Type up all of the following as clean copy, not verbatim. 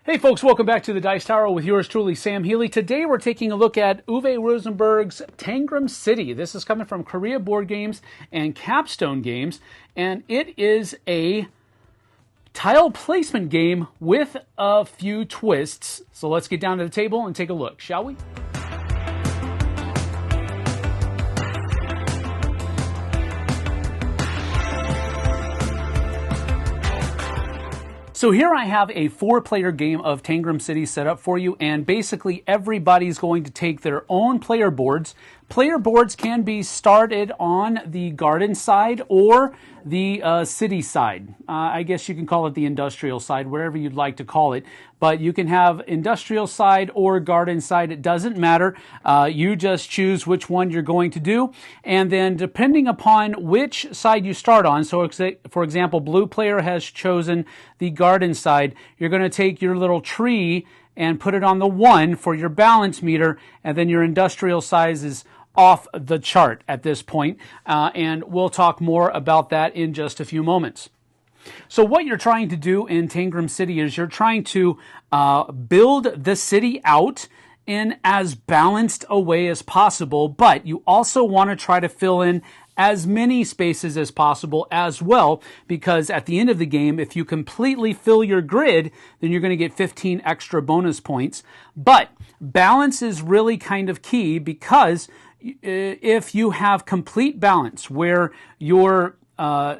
Hey folks, welcome back to the Dice Tower with yours truly, Sam Healey. Today we're taking a look at Uwe Rosenberg's Tangram City. This is coming from Korea Board Games and Capstone Games, and it is a tile placement game with a few twists. So let's get down to the table and take a look, shall we? So here I have a 4-player game of Tangram City set up for you, and basically everybody's going to take their own player boards. Player boards can be started on the garden side or the city side. I guess you can call it the industrial side, whatever you'd like to call it. But you can have industrial side or garden side. It doesn't matter. You just choose which one you're going to do. And then depending upon which side you start on, so for example, blue player has chosen the garden side, you're going to take your little tree and put it on the 1 for your balance meter, and then your industrial size is off the chart at this point, and we'll talk more about that in just a few moments. So what you're trying to do in Tangram City is you're trying to build the city out in as balanced a way as possible, but you also want to try to fill in as many spaces as possible as well, because at the end of the game, if you completely fill your grid, then you're going to get 15 extra bonus points. But balance is really kind of key, because if you have complete balance where your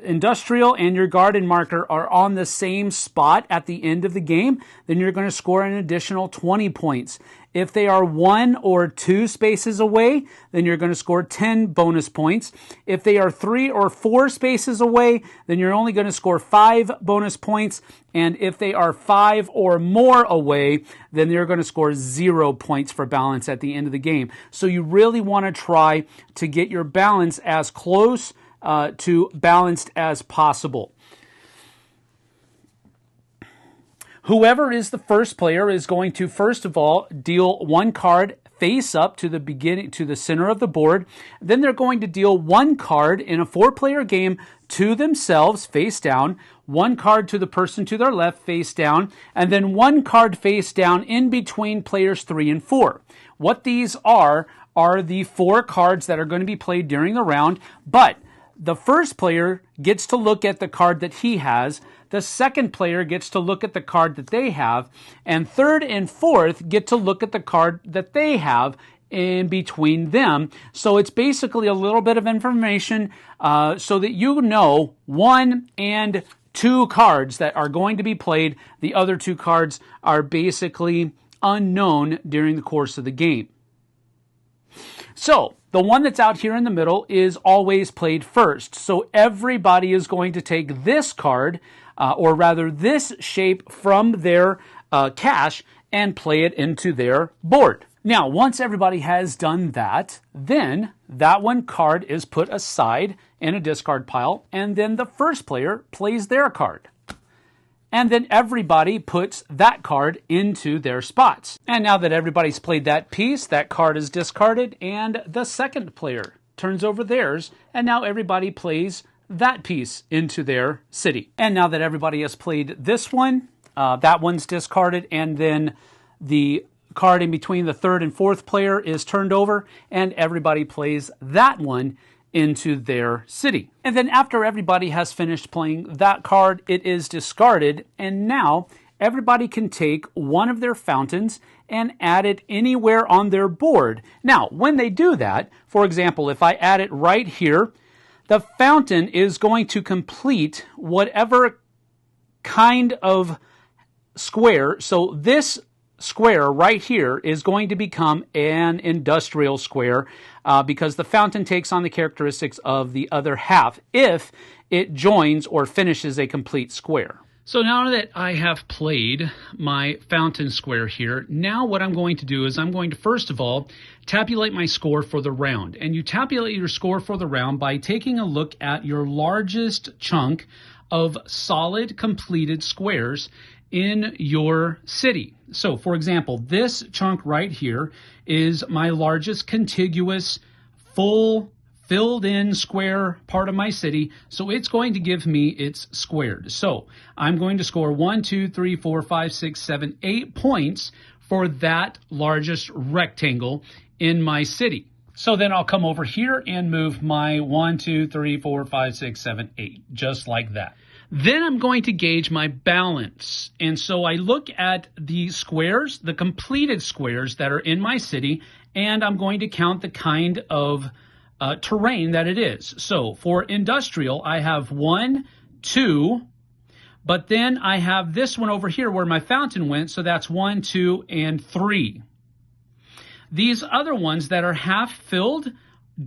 industrial and your garden marker are on the same spot at the end of the game, then you're going to score an additional 20 points. If they are 1 or 2 spaces away, then you're going to score 10 bonus points. If they are 3 or 4 spaces away, then you're only going to score 5 bonus points. And if they are 5 or more away, then you're going to score 0 points for balance at the end of the game. So you really want to try to get your balance as close to balanced as possible. Whoever is the first player is going to, first of all, deal 1 card face up to the beginning, to the center of the board. Then they're going to deal 1 card in a 4-player game to themselves face down, 1 card to the person to their left face down, and then 1 card face down in between players 3 and 4. What these are the 4 cards that are going to be played during the round, but the first player gets to look at the card that he has, the second player gets to look at the card that they have, and third and fourth get to look at the card that they have in between them. So it's basically a little bit of information so that you know 1 and 2 cards that are going to be played. The other 2 cards are basically unknown during the course of the game. So the one that's out here in the middle is always played first. So everybody is going to take this card, or rather this shape from their cache, and play it into their board. Now, once everybody has done that, then that 1 card is put aside in a discard pile, and then the first player plays their card. And then everybody puts that card into their spots. And now that everybody's played that piece, that card is discarded, and the second player turns over theirs, and now everybody plays that piece into their city. And now that everybody has played this one, that one's discarded, and then the card in between the third and fourth player is turned over, and everybody plays that one into their city. And then after everybody has finished playing that card, it is discarded, and now everybody can take one of their fountains and add it anywhere on their board. Now, when they do that, for example, if I add it right here, the fountain is going to complete whatever kind of square. So this square right here is going to become an industrial square because the fountain takes on the characteristics of the other half if it joins or finishes a complete square. So now that I have played my fountain square here, now what I'm going to do is I'm going to first of all tabulate my score for the round. And you tabulate your score for the round by taking a look at your largest chunk of solid completed squares in your city. So for example, this chunk right here is my largest contiguous full filled in square part of my city, so it's going to give me its squared. So I'm going to score 1, 2, 3, 4, 5, 6, 7, 8 points for that largest rectangle in my city. So then I'll come over here and move my 1, 2, 3, 4, 5, 6, 7, 8, just like that. Then I'm going to gauge my balance. And so I look at the squares, the completed squares that are in my city, and I'm going to count the kind of terrain that it is. So for industrial, I have 1, 2, but then I have this one over here where my fountain went, so that's 1, 2, and 3. These other ones that are half filled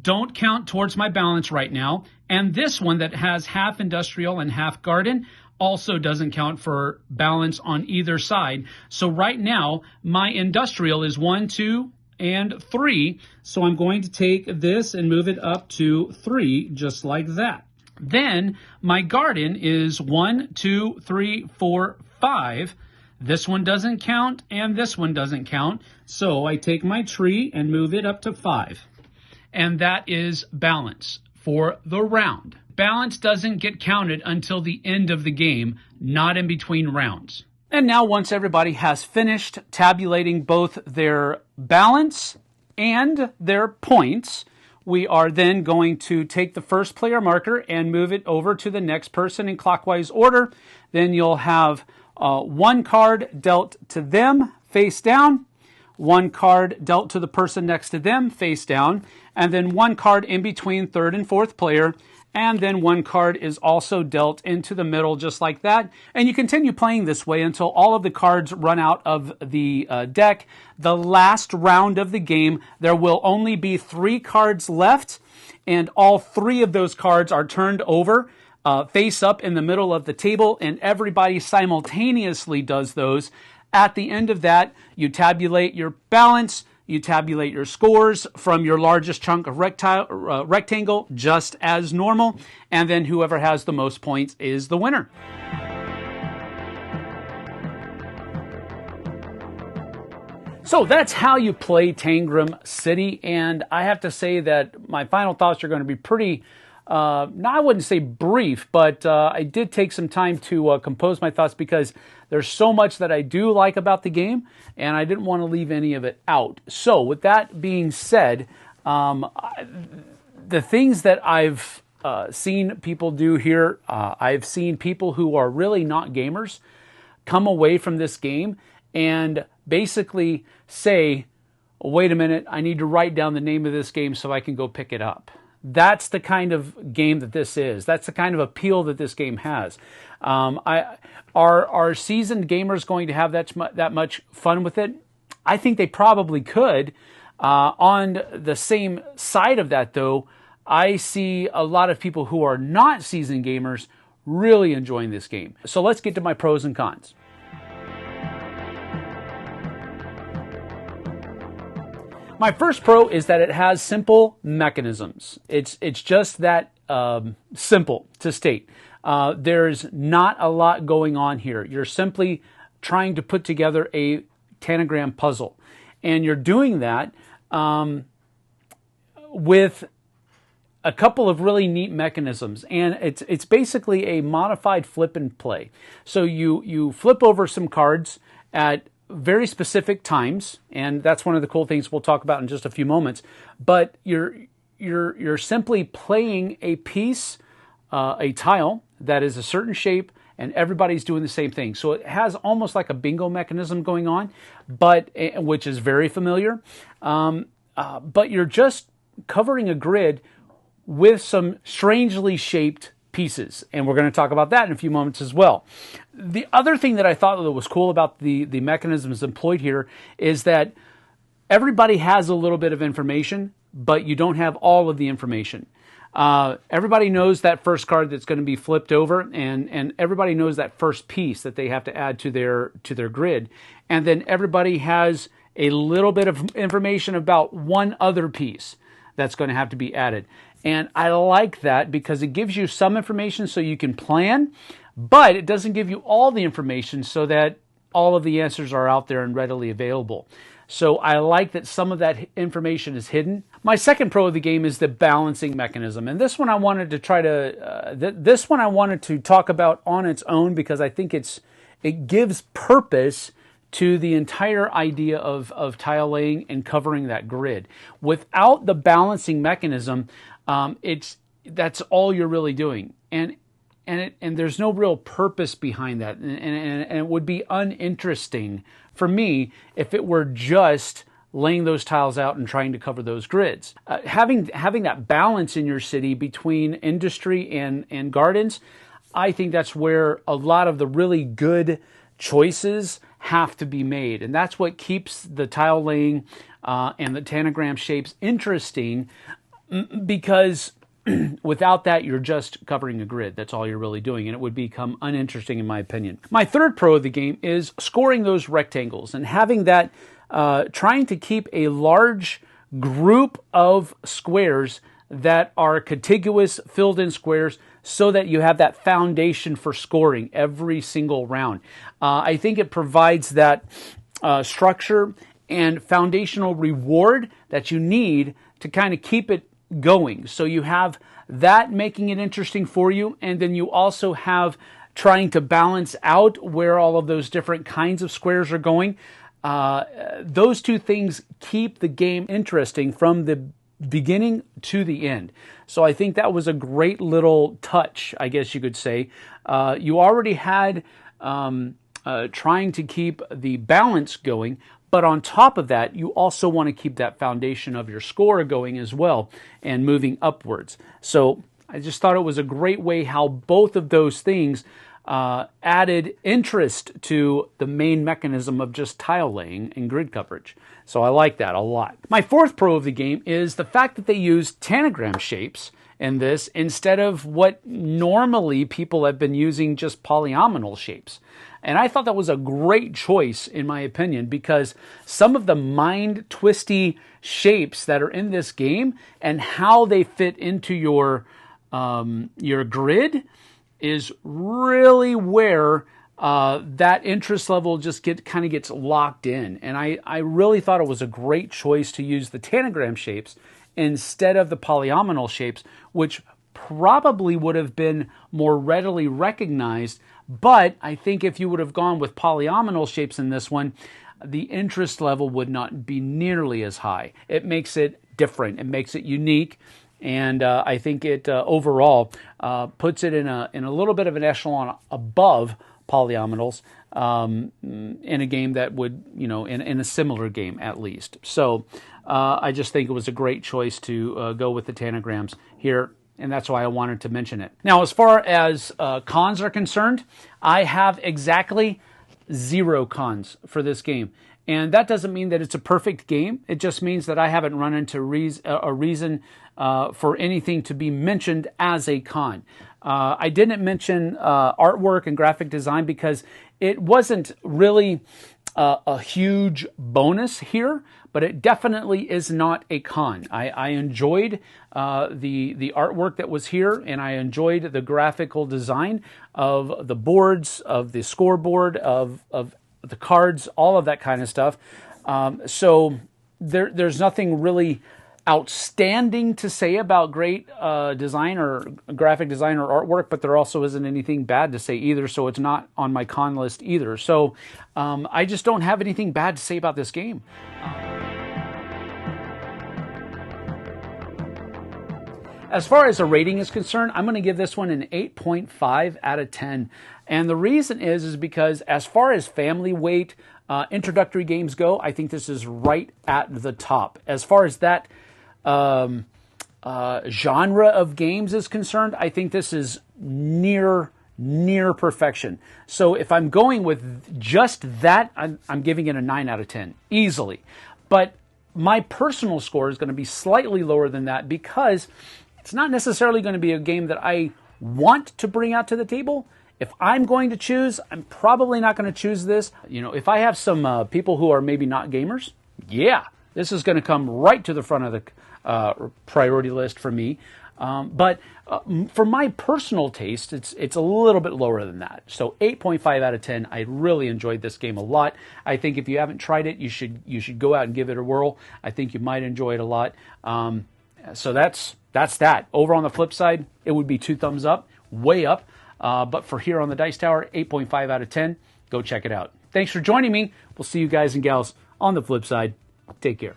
don't count towards my balance right now. And this one that has half industrial and half garden also doesn't count for balance on either side. So right now, my industrial is 1, 2, and 3. So I'm going to take this and move it up to 3, just like that. Then my garden is 1, 2, 3, 4, 5. This one doesn't count, and this one doesn't count. So I take my tree and move it up to 5. And that is balance for the round. Balance doesn't get counted until the end of the game, not in between rounds. And now once everybody has finished tabulating both their balance and their points, we are then going to take the first player marker and move it over to the next person in clockwise order. Then you'll have one card dealt to them face down, one card dealt to the person next to them face down, and then one card in between third and fourth player, and then one card is also dealt into the middle just like that. And you continue playing this way until all of the cards run out of the deck. The last round of the game, there will only be 3 cards left, and all 3 of those cards are turned over face up in the middle of the table, and everybody simultaneously does those. At the end of that, you tabulate your balance, you tabulate your scores from your largest chunk of rectangle, just as normal, and then whoever has the most points is the winner. So that's how you play Tangram City, and I have to say that my final thoughts are going to be pretty I wouldn't say brief, but I did take some time to compose my thoughts because there's so much that I do like about the game, and I didn't want to leave any of it out. So with that being said, the things that I've seen people do here, I've seen people who are really not gamers come away from this game and basically say, wait a minute, I need to write down the name of this game so I can go pick it up. That's the kind of game that this is. That's the kind of appeal that this game has. Are seasoned gamers going to have that much fun with it? I think they probably could. On the same side of that, though, I see a lot of people who are not seasoned gamers really enjoying this game. So let's get to my pros and cons. My first pro is that it has simple mechanisms. It's just that simple to state. There's not a lot going on here. You're simply trying to put together a Tangram puzzle. And you're doing that with a couple of really neat mechanisms. And it's basically a modified flip and play. So you flip over some cards at very specific times, and that's one of the cool things we'll talk about in just a few moments. But you're simply playing a piece, a tile that is a certain shape, and everybody's doing the same thing. So it has almost like a bingo mechanism going on, but which is very familiar. But you're just covering a grid with some strangely shaped pieces, and we're going to talk about that in a few moments as well. The other thing that I thought that was cool about the mechanisms employed here is that everybody has a little bit of information, but you don't have all of the information. Everybody knows that first card that's going to be flipped over, and everybody knows that first piece that they have to add to their grid, and then everybody has a little bit of information about one other piece that's going to have to be added. And I like that because it gives you some information so you can plan, but it doesn't give you all the information so that all of the answers are out there and readily available. So I like that some of that information is hidden. My second pro of the game is the balancing mechanism. And this one I wanted to talk about on its own because I think it gives purpose to the entire idea of tile laying and covering that grid. Without the balancing mechanism, that's all you're really doing. And there's no real purpose behind that. And it would be uninteresting for me if it were just laying those tiles out and trying to cover those grids. Having that balance in your city between industry and gardens, I think that's where a lot of the really good choices have to be made. And that's what keeps the tile laying and the Tangram shapes interesting, because without that, you're just covering a grid. That's all you're really doing, and it would become uninteresting in my opinion. My third pro of the game is scoring those rectangles and having that, trying to keep a large group of squares that are contiguous, filled-in squares, so that you have that foundation for scoring every single round. I think it provides that structure and foundational reward that you need to kind of keep it going. So you have that making it interesting for you, and then you also have trying to balance out where all of those different kinds of squares are going. Those two things keep the game interesting from the beginning to the end. So I think that was a great little touch, I guess you could say. You already had trying to keep the balance going, but on top of that, you also want to keep that foundation of your score going as well and moving upwards. So I just thought it was a great way how both of those things added interest to the main mechanism of just tile laying and grid coverage. So I like that a lot. My fourth pro of the game is the fact that they use Tangram shapes in this instead of what normally people have been using, just polyomino shapes. And I thought that was a great choice, in my opinion, because some of the mind-twisty shapes that are in this game and how they fit into your grid is really where that interest level just kind of gets locked in. And I really thought it was a great choice to use the Tangram shapes instead of the polyomino shapes, which probably would have been more readily recognized. But I think if you would have gone with polyomino shapes in this one, the interest level would not be nearly as high. It makes it different. It makes it unique. And I think it overall puts it in a little bit of an echelon above polyominoes in a game that would, in a similar game at least. So I just think it was a great choice to go with the Tangrams here, and that's why I wanted to mention it. Now, as far as cons are concerned, I have exactly 0 cons for this game. And that doesn't mean that it's a perfect game. It just means that I haven't run into a reason for anything to be mentioned as a con. I didn't mention artwork and graphic design because it wasn't really a huge bonus here, but it definitely is not a con. I enjoyed the artwork that was here, and I enjoyed the graphical design of the boards, of the scoreboard, of the cards, all of that kind of stuff. So there's nothing really outstanding to say about great design or graphic design or artwork, but there also isn't anything bad to say either, so it's not on my con list either. So I just don't have anything bad to say about this game. As far as a rating is concerned, I'm going to give this one an 8.5 out of 10. And the reason is because as far as family weight introductory games go, I think this is right at the top. As far as that genre of games is concerned, I think this is near perfection. So if I'm going with just that, I'm giving it a 9 out of 10, easily. But my personal score is going to be slightly lower than that because it's not necessarily going to be a game that I want to bring out to the table. If I'm going to choose, I'm probably not going to choose this. If I have some people who are maybe not gamers, yeah, this is going to come right to the front of the priority list for me. But for my personal taste, it's a little bit lower than that. So 8.5 out of 10. I really enjoyed this game a lot. I think if you haven't tried it, you should go out and give it a whirl. I think you might enjoy it a lot. So that's that. Over on the flip side, it would be 2 thumbs up, way up. But for here on the Dice Tower, 8.5 out of 10. Go check it out. Thanks for joining me. We'll see you guys and gals on the flip side. Take care.